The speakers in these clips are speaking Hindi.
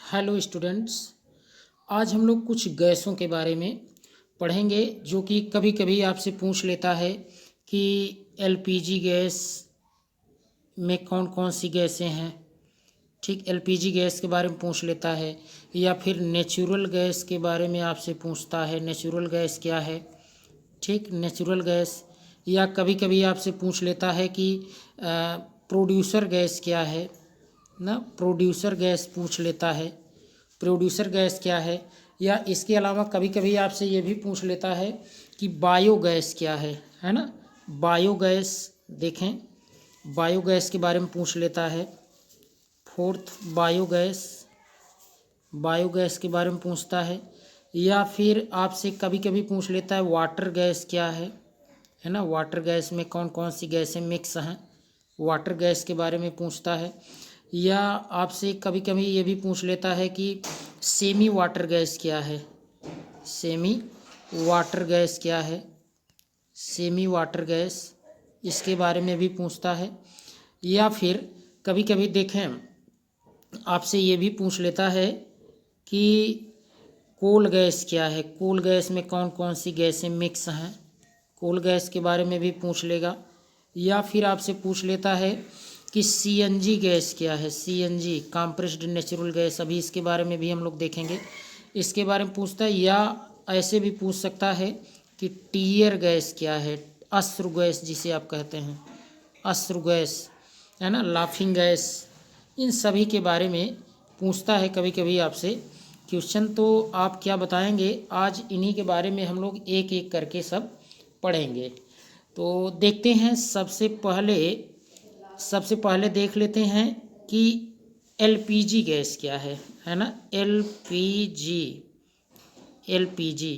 Hello students. आज हम लोग कुछ गैसों के बारे में पढ़ेंगे जो कि कभी कभी आपसे पूछ लेता है कि एलपीजी गैस में कौन कौन सी गैसें हैं। ठीक, एलपीजी गैस के बारे में पूछ लेता है या फिर नेचुरल गैस के बारे में आपसे पूछता है, नेचुरल गैस क्या है। ठीक, नेचुरल गैस। या कभी कभी आपसे पूछ लेता है कि प्रोड्यूसर गैस क्या है ना, प्रोड्यूसर गैस पूछ लेता है, प्रोड्यूसर गैस क्या है। या इसके अलावा कभी कभी आपसे ये भी पूछ लेता है कि बायोगैस क्या है ना। बायोगैस देखें, बायोगैस के बारे में पूछ लेता है। फोर्थ, बायोगैस, बायोगैस के बारे में पूछता है। या फिर आपसे कभी कभी पूछ लेता है वाटर गैस क्या है ना। वाटर गैस में कौन कौन सी गैसें मिक्स हैं, वाटर गैस के बारे में पूछता है। या आपसे कभी कभी ये भी पूछ लेता है कि सेमी वाटर गैस क्या है, सेमी वाटर गैस क्या है, सेमी वाटर गैस, इसके बारे में भी पूछता है। या फिर कभी कभी देखें आपसे ये भी पूछ लेता है कि कोल गैस क्या है, कोल गैस में कौन कौन सी गैसें मिक्स हैं, कोल गैस के बारे में भी पूछ लेगा। या फिर आपसे पूछ लेता है कि सीएनजी गैस क्या है, सीएनजी कंप्रेस्ड नेचुरल गैस, अभी इसके बारे में भी हम लोग देखेंगे, इसके बारे में पूछता है। या ऐसे भी पूछ सकता है कि टीयर गैस क्या है, अश्रु गैस जिसे आप कहते हैं, अश्रु गैस है ना, लाफिंग गैस, इन सभी के बारे में पूछता है कभी कभी आपसे क्वेश्चन। तो आप क्या बताएंगे, आज इन्हीं के बारे में हम लोग एक एक करके सब पढ़ेंगे। तो देखते हैं, सबसे पहले देख लेते हैं कि एलपीजी गैस क्या है ना। एलपीजी, एलपीजी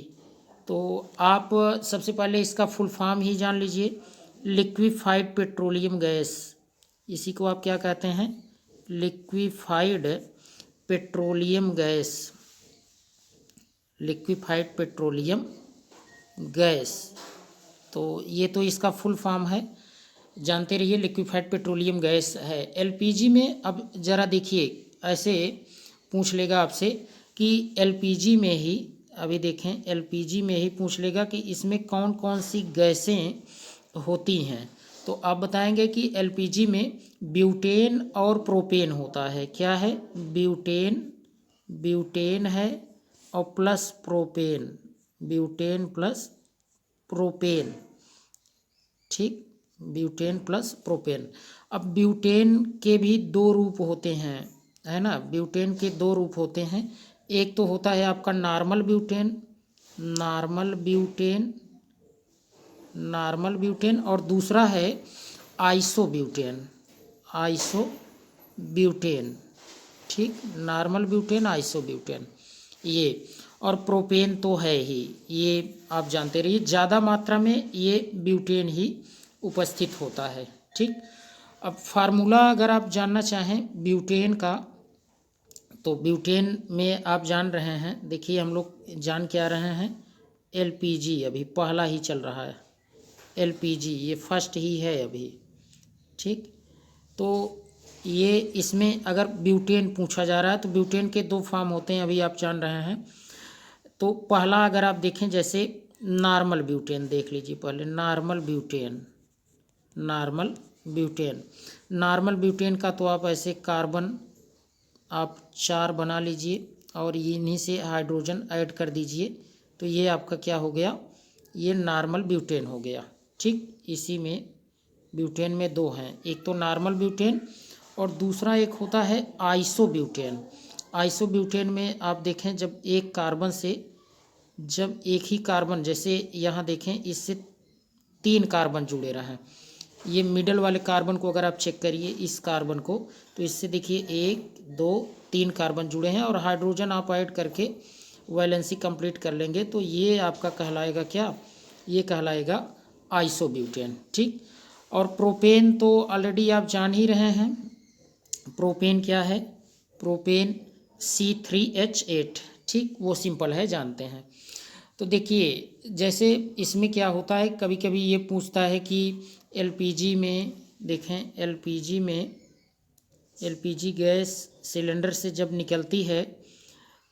तो आप सबसे पहले इसका फुल फॉर्म ही जान लीजिए, लिक्विफाइड पेट्रोलियम गैस, इसी को आप क्या कहते हैं, liquefied petroleum gas, liquefied petroleum gas. तो ये तो इसका फुल फॉर्म है, जानते रहिए, लिक्विफाइड पेट्रोलियम गैस है एलपीजी में। अब ज़रा देखिए, ऐसे पूछ लेगा आपसे कि एलपीजी में ही, अभी देखें एलपीजी में ही पूछ लेगा कि इसमें कौन कौन सी गैसें होती हैं। तो आप बताएंगे कि एलपीजी में ब्यूटेन और प्रोपेन होता है, क्या है, ब्यूटेन, ब्यूटेन है और plus propane, butane plus propane. ठीक, ब्यूटेन प्लस प्रोपेन। अब ब्यूटेन के भी दो रूप होते हैं, है ना, ब्यूटेन के दो रूप होते हैं। एक तो होता है आपका normal butane, normal butane, normal butane, और दूसरा है आइसो ब्यूटेन, आइसो ब्यूटेन। ठीक, नॉर्मल ब्यूटेन, आइसो ब्यूटेन, ये। और प्रोपेन तो है ही, ये आप जानते रहिए, ज़्यादा मात्रा में ये ब्यूटेन ही उपस्थित होता है। ठीक, अब फार्मूला अगर आप जानना चाहें ब्यूटेन का, तो ब्यूटेन में आप जान रहे हैं, देखिए हम लोग जान क्या रहे हैं, एलपीजी अभी पहला ही चल रहा है, एलपीजी ये फर्स्ट ही है अभी। ठीक, तो ये इसमें अगर ब्यूटेन पूछा जा रहा है तो ब्यूटेन के दो फॉर्म होते हैं, अभी आप जान रहे हैं। तो पहला अगर आप देखें, जैसे नॉर्मल ब्यूटेन देख लीजिए पहले, normal butane, normal butane, normal butane का तो आप ऐसे कार्बन आप 4 बना लीजिए और इन्हीं से हाइड्रोजन ऐड कर दीजिए, तो ये आपका क्या हो गया, ये नॉर्मल ब्यूटेन हो गया। ठीक, इसी में ब्यूटेन में दो हैं, एक तो नॉर्मल ब्यूटेन और दूसरा एक होता है आइसो ब्यूटेन। आइसो ब्यूटेन में आप देखें, जब एक कार्बन से, जब एक ही कार्बन, जैसे यहाँ देखें इससे 3 कार्बन जुड़े रहे हैं, ये मिडल वाले कार्बन को अगर आप चेक करिए, इस कार्बन को, तो इससे देखिए 1 2 3 कार्बन जुड़े हैं और हाइड्रोजन आप ऐड करके वैलेंसी कंप्लीट कर लेंगे, तो ये आपका कहलाएगा क्या, ये कहलाएगा आइसोब्यूटेन। ठीक, और प्रोपेन तो ऑलरेडी आप जान ही रहे हैं, प्रोपेन क्या है, प्रोपेन C3H8। ठीक, वो सिंपल है, जानते हैं। तो देखिए, जैसे इसमें क्या होता है, कभी कभी ये पूछता है कि एलपीजी में देखें, एलपीजी में, एलपीजी गैस सिलेंडर से जब निकलती है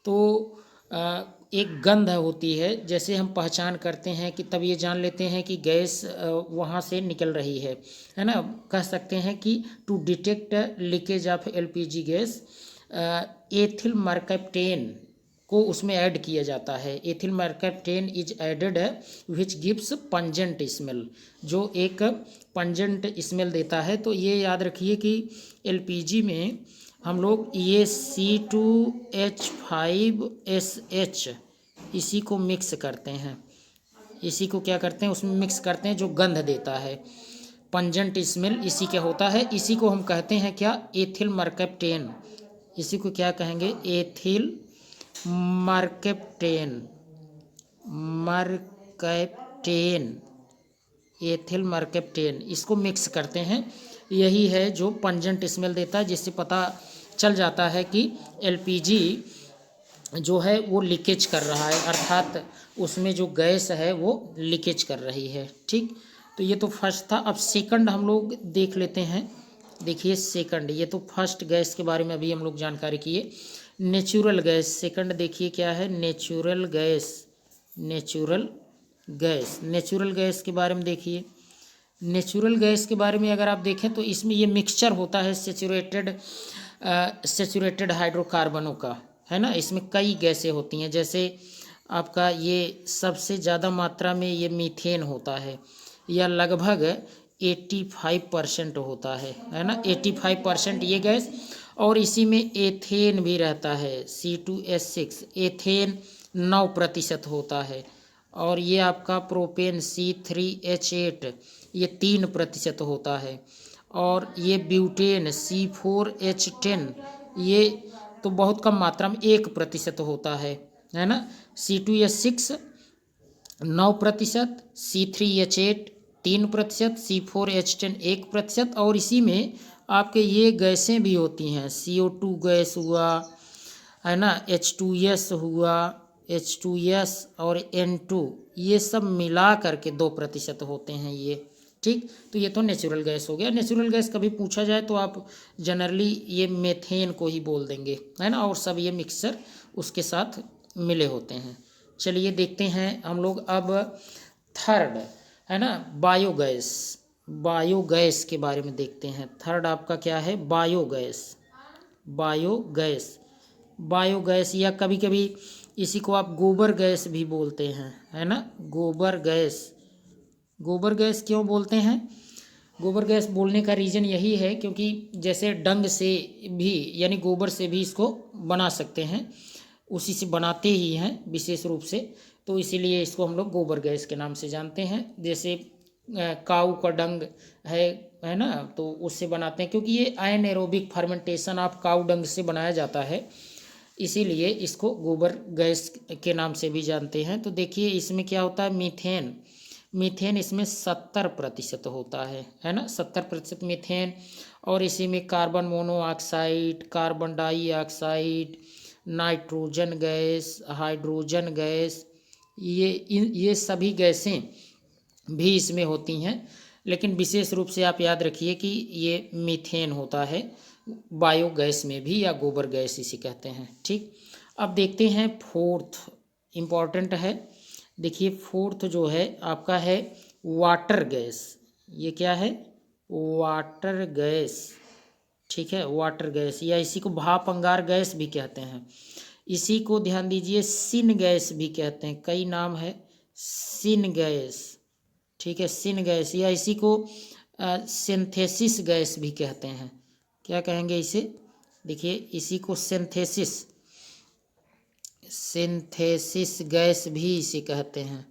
तो एक गंध होती है, जैसे हम पहचान करते हैं कि तब ये जान लेते हैं कि गैस वहाँ से निकल रही है ना। कह सकते हैं कि to detect leakage of LPG gas ethyl mercaptan को उसमें ऐड किया जाता है। Ethyl mercaptan is added which gives pungent smell, जो एक पंजेंट स्मेल देता है। तो ये याद रखिए कि एलपीजी में हम लोग ये C2H5SH इसी को मिक्स करते हैं, इसी को क्या करते हैं उसमें मिक्स करते हैं, जो गंध देता है, पंजेंट स्मेल इसी का होता है। इसी को हम कहते हैं क्या, एथिल मर्कैप्टेन। इसी को क्या कहेंगे, एथिल मर्कैप्टेन, मर्कैप्टेन, एथिल मर्कैप्टेन। इसको मिक्स करते हैं, यही है जो पंजेंट स्मेल देता है, जिससे पता चल जाता है कि एलपीजी जो है वो लीकेज कर रहा है, अर्थात उसमें जो गैस है वो लीकेज कर रही है। ठीक, तो ये तो फर्स्ट था। अब सेकंड हम लोग देख लेते हैं। देखिए सेकंड, ये तो फर्स्ट गैस के बारे में अभी हम लोग जानकारी किए। नेचुरल गैस, सेकंड देखिए क्या है, natural gas. Natural gas, natural gas के बारे में देखिए। नेचुरल गैस के बारे में अगर आप देखें तो इसमें ये मिक्सचर होता है सेचुरेटेड हाइड्रोकार्बनों का, है ना। इसमें कई गैसें होती हैं, जैसे आपका ये सबसे ज़्यादा मात्रा में ये मीथेन होता है, या लगभग 85% होता है ना, 85% ये गैस। और इसी में एथेन भी रहता है, C2H6, एथेन 9% होता है। और ये आपका प्रोपेन C3H8 ये 3% होता है। और ये ब्यूटेन C4H10 ये तो बहुत कम मात्रा में 1% होता है ना। C2H6 9%, C3H8 3%, C4H10 1%। और इसी में आपके ये गैसें भी होती हैं, CO2 गैस हुआ, है ना, H2S हुआ, H2S और N2, ये सब मिला करके 2% होते हैं ये। ठीक, तो ये तो नेचुरल गैस हो गया। नेचुरल गैस कभी पूछा जाए तो आप जनरली ये मेथेन को ही बोल देंगे, है ना, और सब ये मिक्सचर उसके साथ मिले होते हैं। चलिए देखते हैं हम लोग अब थर्ड, है ना, बायोगैस। बायोगैस के बारे में देखते हैं। थर्ड आपका क्या है, बायोगैस। बायोगैस, बायोगैस या कभी कभी इसी को आप गोबर गैस भी बोलते हैं, है ना, गोबर गैस। गोबर गैस क्यों बोलते हैं, गोबर गैस बोलने का रीज़न यही है क्योंकि जैसे डंग से भी यानी गोबर से भी इसको बना सकते हैं, उसी से बनाते ही हैं विशेष रूप से, तो इसीलिए इसको हम लोग गोबर गैस के नाम से जानते हैं। जैसे काऊ का डंग है ना, तो उससे बनाते हैं, क्योंकि ये एनाएरोबिक फर्मेंटेशन ऑफ काऊ डंग से बनाया जाता है, इसीलिए इसको गोबर गैस के नाम से भी जानते हैं। तो देखिए इसमें क्या होता है, मीथेन। मीथेन इसमें 70% होता है ना, 70% मीथेन। और इसी में carbon monoxide, carbon dioxide, nitrogen gas, hydrogen gas, ये सभी गैसें भी इसमें होती हैं। लेकिन विशेष रूप से आप याद रखिए कि ये मीथेन होता है बायोगैस में भी, या गोबर गैस इसे कहते हैं। ठीक, अब देखते हैं फोर्थ, इम्पॉर्टेंट है। देखिए फोर्थ जो है आपका है वाटर गैस। ये क्या है, वाटर गैस। ठीक है, वाटर गैस, या इसी को भाप अंगार गैस भी कहते हैं। इसी को ध्यान दीजिए सिन गैस भी कहते हैं, कई नाम है, सिन गैस। ठीक है, सिन गैस, या इसी को सिंथेसिस गैस भी कहते हैं। क्या कहेंगे इसे, देखिए इसी को सिंथेसिस गैस भी इसे कहते हैं।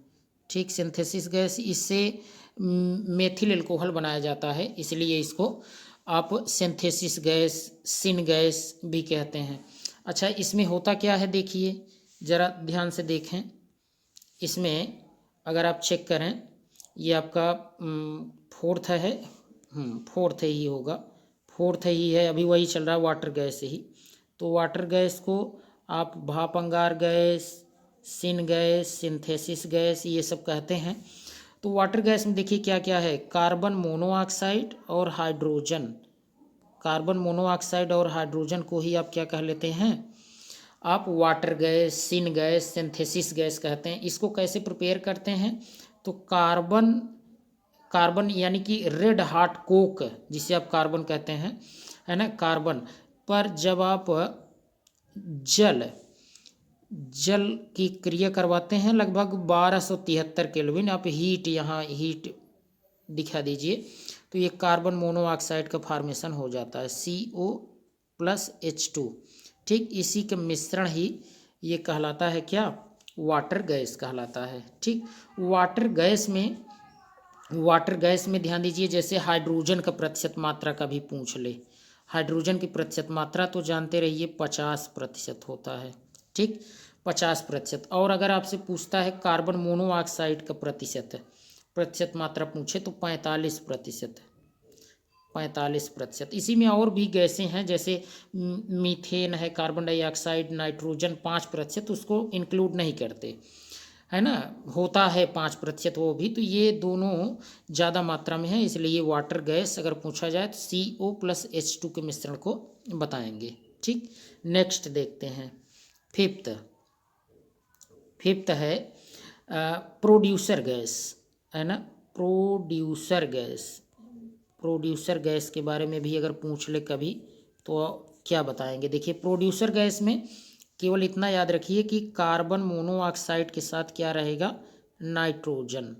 ठीक, सिंथेसिस गैस, इससे मेथिल अल्कोहल बनाया जाता है, इसलिए इसको आप सिंथेसिस गैस, सिन गैस भी कहते हैं। अच्छा, इसमें होता क्या है, देखिए ज़रा ध्यान से देखें। इसमें अगर आप चेक करें, ये आपका फोर्थ है, फोर्थ ही होगा, फोर्थ ही है, अभी वही चल रहा है, वाटर गैस ही। तो वाटर गैस को आप भाप अंगार gas, syn gas, synthesis gas, ये सब कहते हैं। तो वाटर गैस में देखिए क्या क्या है, कार्बन मोनोऑक्साइड और हाइड्रोजन। कार्बन मोनोऑक्साइड और हाइड्रोजन को ही आप क्या कह लेते हैं, आप water gas, syn gas, synthesis gas कहते हैं। इसको कैसे प्रिपेयर करते हैं? तो कार्बन यानी कि रेड हॉट कोक जिसे आप कार्बन कहते हैं, है ना, कार्बन पर जब आप जल जल की क्रिया करवाते हैं लगभग 1273 केल्विन, आप हीट यहाँ हीट दिखा दीजिए, तो ये कार्बन मोनोऑक्साइड का फॉर्मेशन हो जाता है CO+H2। ठीक, इसी का मिश्रण ही ये कहलाता है क्या? वाटर गैस कहलाता है। ठीक, वाटर गैस में ध्यान दीजिए, जैसे हाइड्रोजन का प्रतिशत मात्रा का भी पूछ ले। हाइड्रोजन की प्रतिशत मात्रा तो जानते रहिए 50% होता है। ठीक, 50%। और अगर आपसे पूछता है कार्बन मोनोऑक्साइड का प्रतिशत मात्रा पूछे तो 45%। 45%। इसी में और भी गैसें हैं, जैसे मीथेन है, कार्बन डाइऑक्साइड, नाइट्रोजन 5%, उसको इंक्लूड नहीं करते, है ना, होता है 5% वो भी। तो ये दोनों ज़्यादा मात्रा में है, इसलिए वाटर गैस अगर पूछा जाए तो CO+H2 के मिश्रण को बताएंगे। ठीक, नेक्स्ट देखते हैं फिफ्थ है प्रोड्यूसर गैस, है ना, प्रोड्यूसर गैस के बारे में भी अगर पूछ ले कभी तो क्या बताएंगे? देखिए, प्रोड्यूसर गैस में केवल इतना याद रखिए कि कार्बन मोनोऑक्साइड के साथ क्या रहेगा? नाइट्रोजन।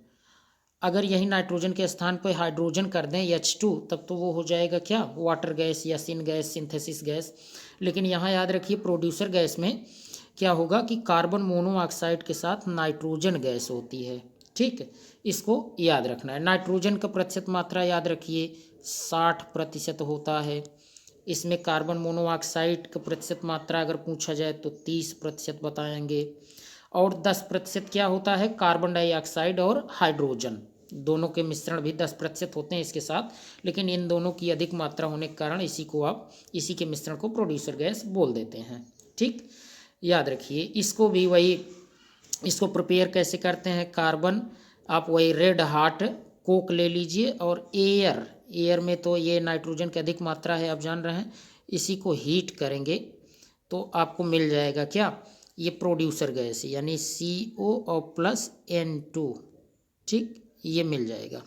अगर यही नाइट्रोजन के स्थान पर हाइड्रोजन कर दें H2, तब तो वो हो जाएगा क्या? वाटर गैस या सिन गैस, सिंथेसिस गैस। लेकिन यहाँ याद रखिए प्रोड्यूसर गैस में क्या होगा कि कार्बन मोनोऑक्साइड के साथ नाइट्रोजन गैस होती है। ठीक, इसको याद रखना है। नाइट्रोजन का प्रतिशत मात्रा याद रखिए 60% होता है। इसमें कार्बन मोनोऑक्साइड का प्रतिशत मात्रा अगर पूछा जाए तो 30% बताएंगे। और 10% क्या होता है? कार्बन डाइऑक्साइड और हाइड्रोजन दोनों के मिश्रण भी 10% होते हैं इसके साथ, लेकिन इन दोनों की अधिक मात्रा होने के कारण इसी के मिश्रण को प्रोड्यूसर गैस बोल देते हैं। ठीक, याद रखिए। इसको प्रिपेयर कैसे करते हैं? कार्बन आप वही रेड हॉट कोक ले लीजिए, और एयर में तो ये नाइट्रोजन की अधिक मात्रा है, आप जान रहे हैं। इसी को हीट करेंगे तो आपको मिल जाएगा क्या? ये प्रोड्यूसर गैस यानी CO+N2। ठीक, ये मिल जाएगा।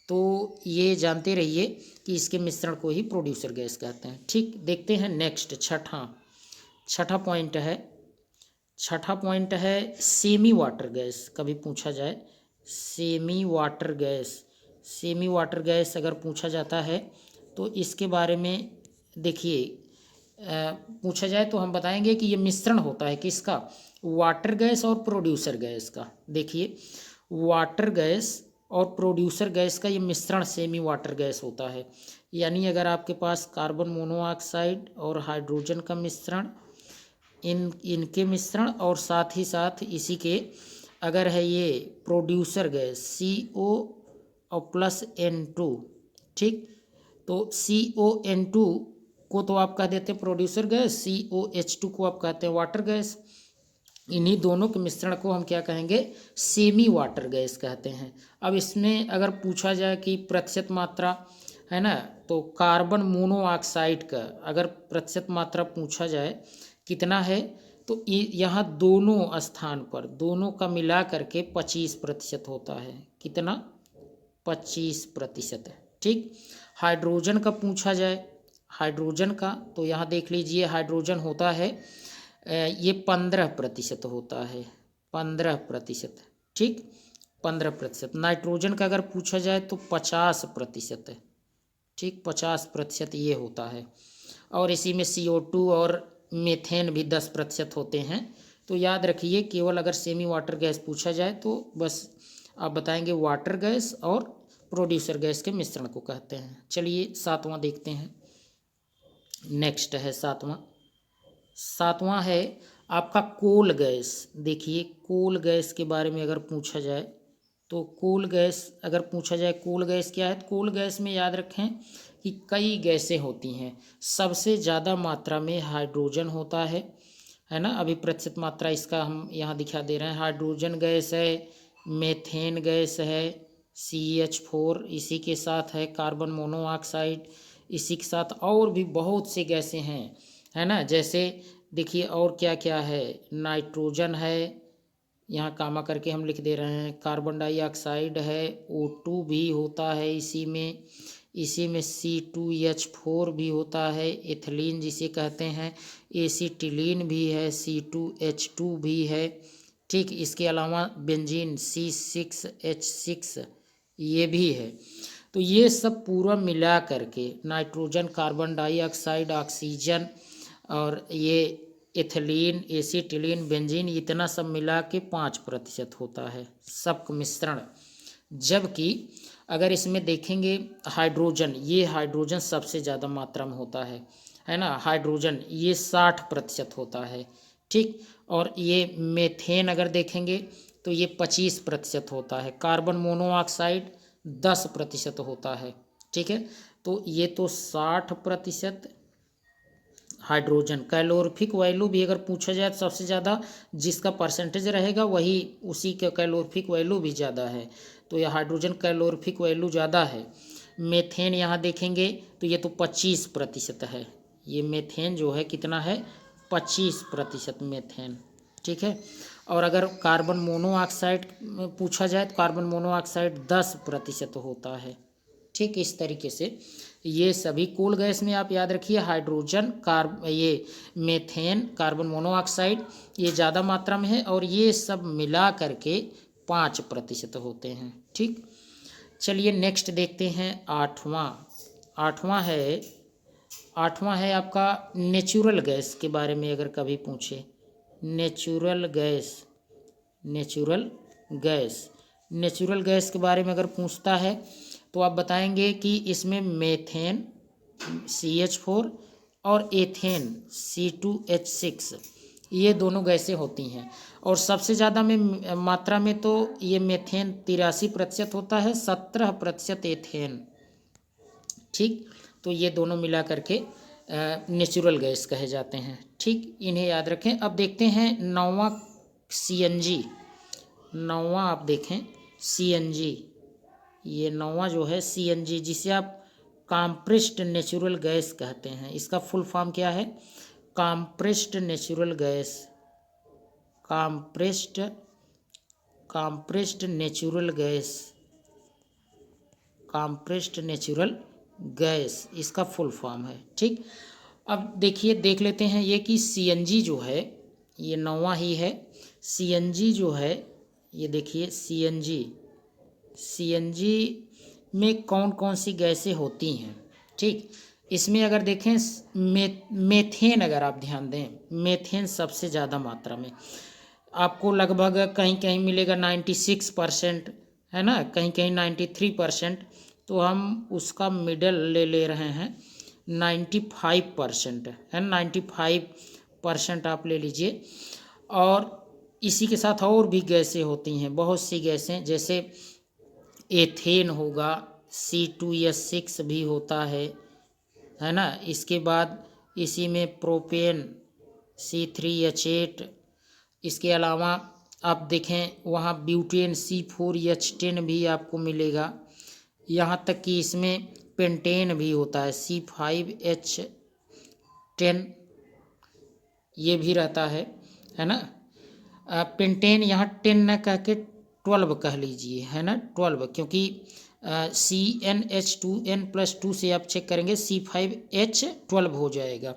तो ये जानते रहिए कि इसके मिश्रण को ही प्रोड्यूसर गैस कहते हैं। ठीक, देखते हैं नेक्स्ट छठा पॉइंट है सेमी वाटर गैस। कभी पूछा जाए सेमी वाटर गैस अगर पूछा जाता है तो इसके बारे में देखिए, पूछा जाए तो हम बताएंगे कि ये मिश्रण होता है किसका? वाटर गैस और प्रोड्यूसर गैस का। देखिए, वाटर गैस और प्रोड्यूसर गैस का ये मिश्रण सेमी वाटर गैस होता है। यानी अगर आपके पास कार्बन मोनोऑक्साइड और हाइड्रोजन का मिश्रण, इनके मिश्रण, और साथ ही साथ इसी के अगर है ये प्रोड्यूसर गैस CO+N2। ठीक, तो CON2 को तो आप कह देते हैं प्रोड्यूसर गैस, COH2 को आप कहते हैं वाटर गैस। इन्हीं दोनों के मिश्रण को हम क्या कहेंगे? सेमी वाटर गैस कहते हैं। अब इसमें अगर पूछा जाए कि प्रतिशत मात्रा, है ना, तो कार्बन मोनोऑक्साइड का अगर प्रतिशत मात्रा पूछा जाए कितना है, तो यहाँ दोनों स्थान पर दोनों का मिला करके 25% होता है। कितना? 25%। ठीक, हाइड्रोजन का पूछा जाए, हाइड्रोजन का तो यहाँ देख लीजिए, हाइड्रोजन होता है ये 15% होता है, 15%। ठीक, 15%। नाइट्रोजन का अगर पूछा जाए तो 50% है। ठीक, 50% ये होता है। और इसी में CO2 और मीथेन भी 10% होते हैं। तो याद रखिए, केवल अगर सेमी वाटर गैस पूछा जाए तो बस आप बताएंगे वाटर गैस और प्रोड्यूसर गैस के मिश्रण को कहते हैं। चलिए 7वां देखते हैं। नेक्स्ट है 7वां है आपका कोल गैस। देखिए, कोल गैस के बारे में अगर पूछा जाए तो कोल गैस अगर पूछा जाए, कोल गैस क्या है? कोल गैस में याद रखें कि कई गैसें होती हैं। सबसे ज़्यादा मात्रा में हाइड्रोजन होता है ना। अभी प्रतिशत मात्रा इसका हम यहाँ दिखा दे रहे हैं। हाइड्रोजन गैस है, मेथेन गैस है, CH4, इसी के साथ है कार्बन मोनोऑक्साइड, इसी के साथ और भी बहुत सी गैसें हैं, है ना। जैसे देखिए और क्या क्या है, नाइट्रोजन है, यहाँ कामा करके हम लिख दे रहे हैं, कार्बन डाइऑक्साइड है, O2 भी होता है इसी में C2H4 भी होता है, एथिलीन जिसे कहते हैं, एसीटिलीन भी है, C2H2 भी है। ठीक, इसके अलावा बेंजीन C6H6 ये भी है। तो ये सब पूरा मिला करके नाइट्रोजन, कार्बन डाइऑक्साइड, ऑक्सीजन और ये एथिलीन, एसीटिलीन, बेंजीन, इतना सब मिला के 5% होता है सबका मिश्रण। जबकि अगर इसमें देखेंगे हाइड्रोजन, ये हाइड्रोजन सबसे ज़्यादा मात्रा में होता है ना, हाइड्रोजन ये 60% होता है। ठीक, और ये मेथेन अगर देखेंगे तो ये 25% होता है, कार्बन मोनोऑक्साइड 10% होता है। ठीक है, तो ये तो 60% हाइड्रोजन। कैलोरीफिक वैल्यू भी अगर पूछा जाए तो सबसे ज़्यादा जिसका परसेंटेज रहेगा वही उसी का कैलोरीफिक वैल्यू भी ज़्यादा है, तो यह हाइड्रोजन कैलोरीफिक वैल्यू ज़्यादा है। मेथेन यहाँ देखेंगे तो ये तो 25% है, ये मेथेन जो है कितना है 25% मेथेन। ठीक है, और अगर कार्बन मोनोऑक्साइड पूछा जाए तो कार्बन मोनोऑक्साइड 10% होता है। ठीक, इस तरीके से ये सभी कोल गैस में आप याद रखिए हाइड्रोजन, ये मेथेन, कार्बन मोनोऑक्साइड ये ज़्यादा मात्रा में है और ये सब मिला करके 5% होते हैं। ठीक, चलिए नेक्स्ट देखते हैं आठवां है आपका नेचुरल गैस के बारे में अगर कभी पूछे, नेचुरल गैस के बारे में अगर पूछता है तो आप बताएंगे कि इसमें मेथेन CH4 और एथेन C2H6 ये दोनों गैसें होती हैं, और सबसे ज़्यादा में मात्रा में तो ये मेथेन 83% होता है, 17% एथेन। ठीक, तो ये दोनों मिला करके नेचुरल गैस कहे जाते हैं। ठीक, इन्हें याद रखें। अब देखते हैं नौवां आप देखें CNG, ये नौवां जो है CNG जिसे आप कॉम्प्रेस्ड नेचुरल गैस कहते हैं, इसका फुल फॉर्म क्या है, कॉम्प्रेस्ड नेचुरल गैस इसका फुल फॉर्म है। ठीक, अब देख लेते हैं ये कि CNG जो है ये नौवां ही है। CNG जो है ये देखिए CNG में कौन कौन सी गैसें होती हैं। ठीक, इसमें अगर देखें मेथेन, अगर आप ध्यान दें मेथेन सबसे ज़्यादा मात्रा में आपको लगभग कहीं कहीं मिलेगा 96% है ना, कहीं कहीं 93%, तो हम उसका मिडल ले रहे हैं 95% है, 95% आप ले लीजिए। और इसी के साथ और भी गैसें होती हैं, बहुत सी गैसें, जैसे एथेन होगा, C2H6 भी होता है ना। इसके बाद इसी में प्रोपेन C3H8, इसके अलावा आप देखें वहाँ ब्यूटेन C4H10 भी आपको मिलेगा। यहाँ तक कि इसमें पेंटेन भी होता है C5H10 ये भी रहता है ना। पेंटेन यहाँ 10 न कह के 12 कह लीजिए, है ना, 12, क्योंकि CnH2n+2 से आप चेक करेंगे C5H12 हो जाएगा।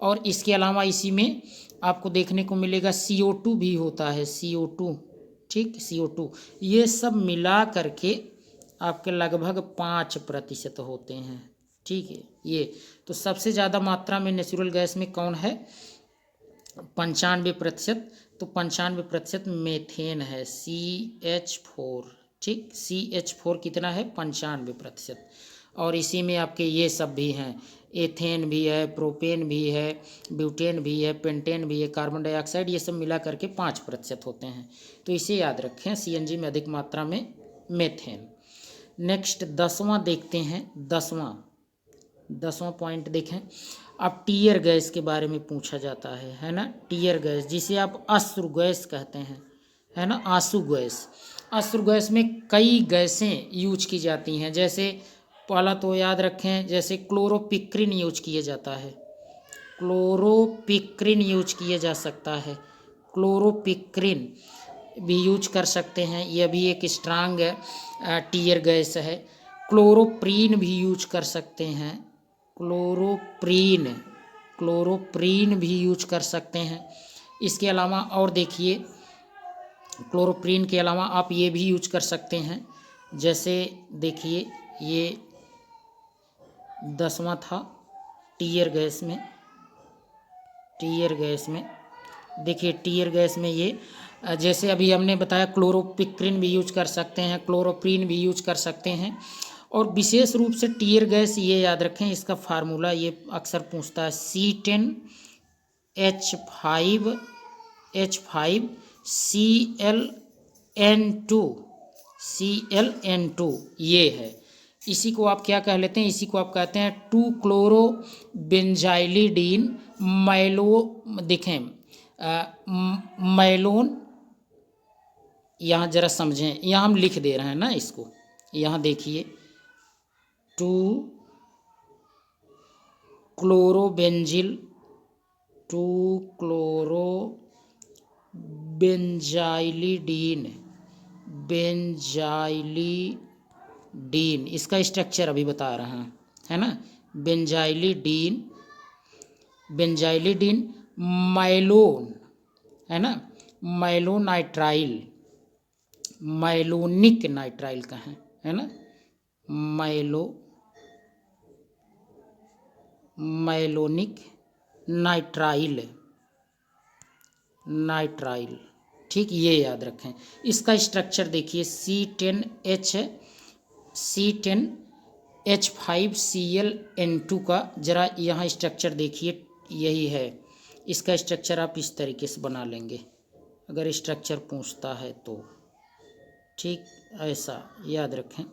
और इसके अलावा इसी में आपको देखने को मिलेगा CO2 भी होता है, CO2। ठीक, CO2 ये सब मिला करके आपके लगभग 5% होते हैं। ठीक है, ये तो सबसे ज़्यादा मात्रा में नेचुरल गैस में कौन है, 95%, तो 95% मेथेन है, CH4। ठीक, CH4 कितना है 95%। और इसी में आपके ये सब भी हैं, एथेन भी है, प्रोपेन भी है, ब्यूटेन भी है, पेंटेन भी है, कार्बन डाइऑक्साइड, ये सब मिला करके 5% होते हैं। तो इसे याद रखें, CNG में अधिक मात्रा में मेथेन। नेक्स्ट 10वां देखते हैं, 10वां पॉइंट देखें। अब टीयर गैस के बारे में पूछा जाता है ना, टीयर गैस जिसे आप अश्रु गैस कहते हैं, है ना, आंसू गैस। अश्रु गैस में कई गैसें यूज की जाती हैं, जैसे पहला तो याद रखें, जैसे क्लोरोपिक्रिन यूज किया जाता है, क्लोरोपिक्रिन यूज किया जा सकता है, क्लोरोपिक्रिन भी यूज कर सकते हैं, यह भी एक स्ट्रांग टीयर गैस है। क्लोरोप्रीन भी यूज कर सकते हैं, क्लोरोप्रीन भी यूज कर सकते हैं। इसके अलावा और देखिए, क्लोरोप्रीन के अलावा आप ये भी यूज कर सकते हैं, जैसे देखिए ये 10वां था टीयर गैस में, देखिए टीयर गैस में ये जैसे अभी हमने बताया क्लोरोपिक्रिन भी यूज कर सकते हैं, क्लोरोप्रीन भी यूज कर सकते हैं। और विशेष रूप से टीयर गैस ये याद रखें, इसका फार्मूला ये अक्सर पूछता है, C10H5ClN2 ये है। इसी को आप क्या कह लेते हैं, इसी को आप कहते हैं 2 क्लोरो बेंजाइलिडीन देखें मैलोन, यहाँ जरा समझें, यहाँ हम लिख दे रहे हैं ना इसको, यहाँ देखिए 2 क्लोरोबेंजिल 2 बेंजाइलिडीन, इसका स्ट्रक्चर अभी बता रहे हैं, है ना। बेंजाइलिडीन माइलोन, है ना, माइलोनिक नाइट्राइल का है ना, माइलोनिक नाइट्राइल, ठीक, ये याद रखें। इसका स्ट्रक्चर देखिए C10H5Cl N2 का जरा यहाँ स्ट्रक्चर देखिए, यही है इसका स्ट्रक्चर। आप इस तरीके से बना लेंगे अगर स्ट्रक्चर पूछता है तो, ठीक, ऐसा याद रखें।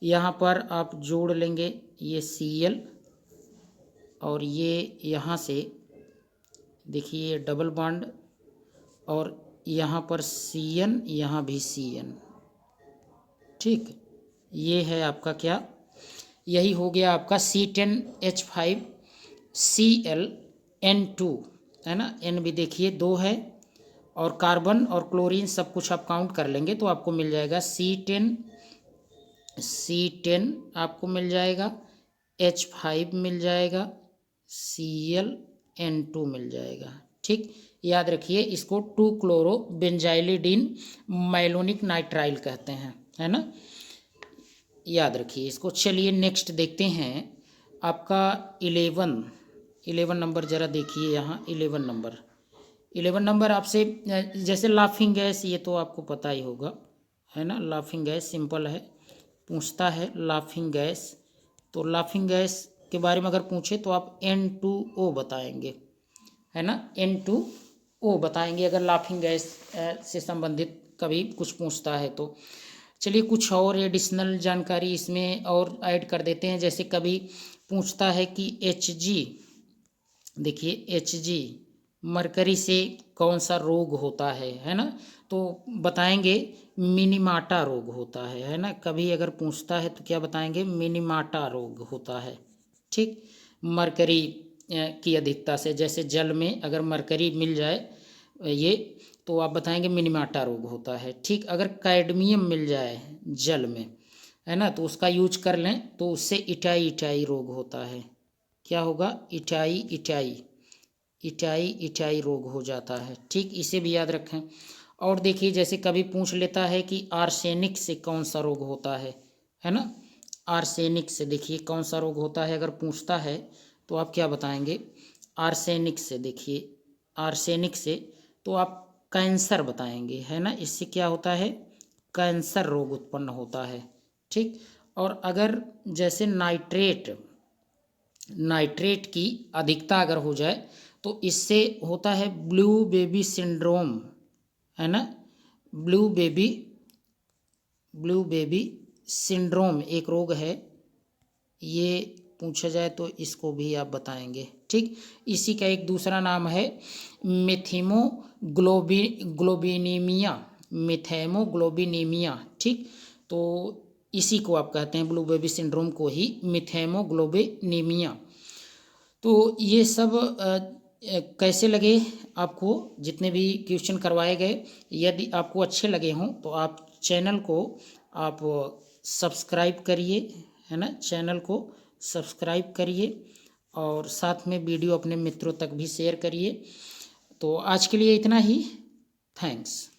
यहाँ पर आप जोड़ लेंगे ये Cl और ये यहाँ से देखिए ये डबल बॉन्ड और यहाँ पर Cn, यहाँ भी Cn, ठीक, ये है आपका क्या, यही हो गया आपका C10H5Cl N2, है ना। N भी देखिए 2 है और कार्बन और क्लोरीन सब कुछ आप काउंट कर लेंगे तो आपको मिल जाएगा C10 आपको मिल जाएगा, H5 मिल जाएगा, Cl N2 मिल जाएगा, ठीक। याद रखिए इसको 2 क्लोरो बेंजाइलिडीन माइलोनिक नाइट्राइल कहते हैं, है ना, याद रखिए इसको। चलिए नेक्स्ट देखते हैं आपका 11 नंबर, जरा देखिए यहाँ 11 नंबर आपसे जैसे लाफिंग गैस, ये तो आपको पता ही होगा, है ना। लाफिंग गैस सिंपल है, पूछता है लाफिंग गैस, तो लाफिंग गैस के बारे में अगर पूछे तो आप N2O बताएंगे, है ना, N2O बताएंगे अगर लाफिंग गैस से संबंधित कभी कुछ पूछता है तो। चलिए कुछ और एडिशनल जानकारी इसमें और ऐड कर देते हैं, जैसे कभी पूछता है कि Hg, देखिए Hg मरकरी से कौन सा रोग होता है ना, तो बताएंगे मिनीमाटा रोग होता है ना। कभी अगर पूछता है तो क्या बताएंगे, मिनीमाटा रोग होता है, ठीक। मरकरी की अधिकता से, जैसे जल में अगर मरकरी मिल जाए ये तो आप बताएंगे मिनीमाटा रोग होता है, ठीक। अगर कैडमियम मिल जाए जल में, है ना, तो उसका यूज कर लें तो उससे इटाई रोग होता है, क्या होगा, इटाई रोग हो जाता है, ठीक। इसे भी याद रखें। और देखिए जैसे कभी पूछ लेता है कि आर्सेनिक से कौन सा रोग होता है ना, आर्सेनिक से देखिए कौन सा रोग होता है अगर पूछता है तो आप क्या बताएंगे, आर्सेनिक से, देखिए आर्सेनिक से तो आप कैंसर बताएंगे, है ना, इससे क्या होता है, कैंसर रोग उत्पन्न होता है, ठीक। और अगर जैसे नाइट्रेट की अधिकता अगर हो जाए तो इससे होता है ब्लू बेबी सिंड्रोम, है ना, ब्लू बेबी सिंड्रोम एक रोग है, ये पूछा जाए तो इसको भी आप बताएंगे, ठीक। इसी का एक दूसरा नाम है मिथेमोग्लोबिनीमिया, ठीक। तो इसी को आप कहते हैं, ब्लू बेबी सिंड्रोम को ही मिथेमोग्लोबिनीमिया। तो ये सब कैसे लगे आपको, जितने भी क्वेश्चन करवाए गए, यदि आपको अच्छे लगे हों तो आप चैनल को आप सब्सक्राइब करिए, है ना, चैनल को सब्सक्राइब करिए और साथ में वीडियो अपने मित्रों तक भी शेयर करिए। तो आज के लिए इतना ही। थैंक्स।